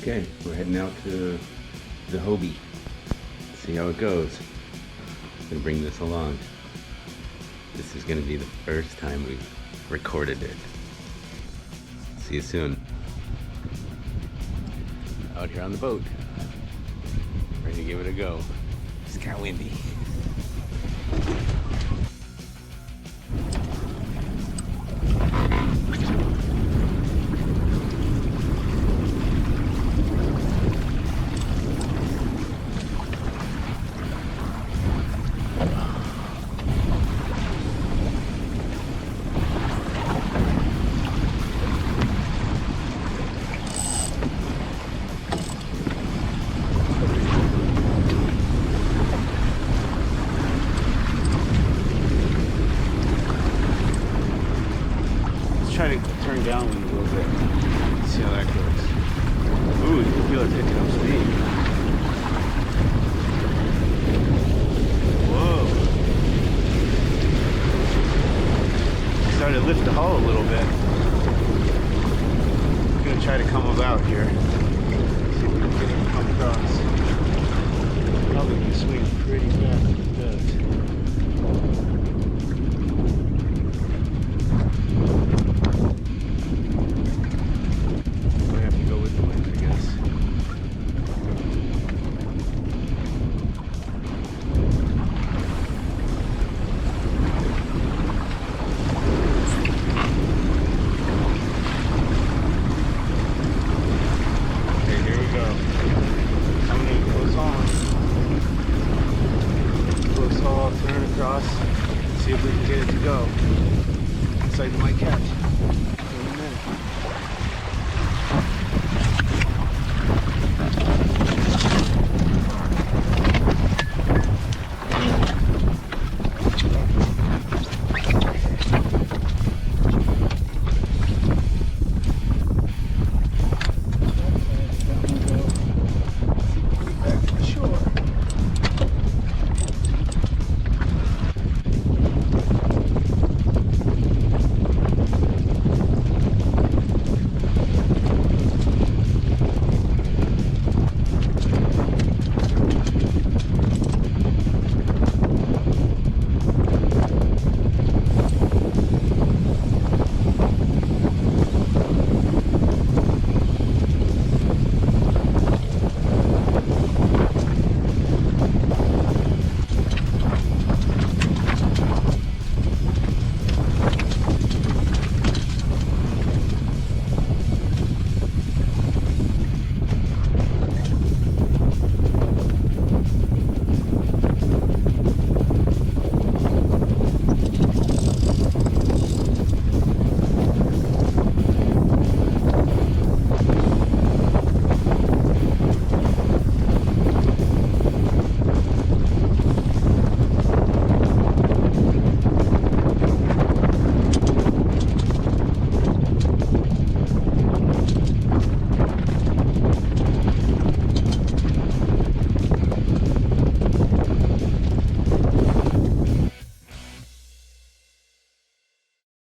Okay, we're heading out to the Hobie. See how it goes. I'm gonna bring this along. This is gonna be the first time we've recorded it. See you soon. Out here on the boat. Ready to give it a go. It's kinda windy. Try to turn downwind a little bit. See how that goes. Ooh, you can feel it picking up speed. Whoa. Started to lift the hull a little bit.